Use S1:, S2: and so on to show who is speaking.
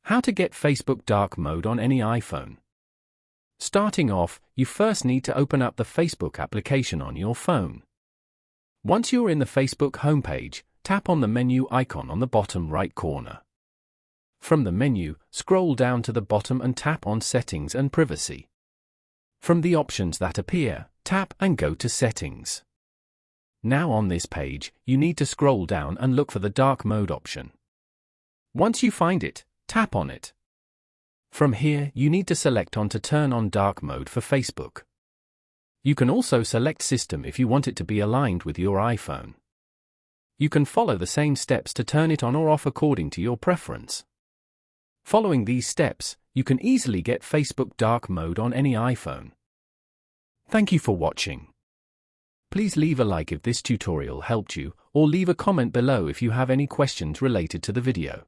S1: How to get Facebook dark mode on any iPhone. Starting off, you first need to open up the Facebook application on your phone. Once you're in the Facebook homepage, tap on the menu icon on the bottom right corner. From the menu, scroll down to the bottom and tap on Settings and Privacy. From the options that appear, tap and go to Settings. Now on this page, you need to scroll down and look for the dark mode option. Once you find it, tap on it. From here, you need to select on to turn on dark mode for Facebook. You can also select System if you want it to be aligned with your iPhone. You can follow the same steps to turn it on or off according to your preference. Following these steps, you can easily get Facebook dark mode on any iPhone. Thank you for watching. Please leave a like if this tutorial helped you, or leave a comment below if you have any questions related to the video.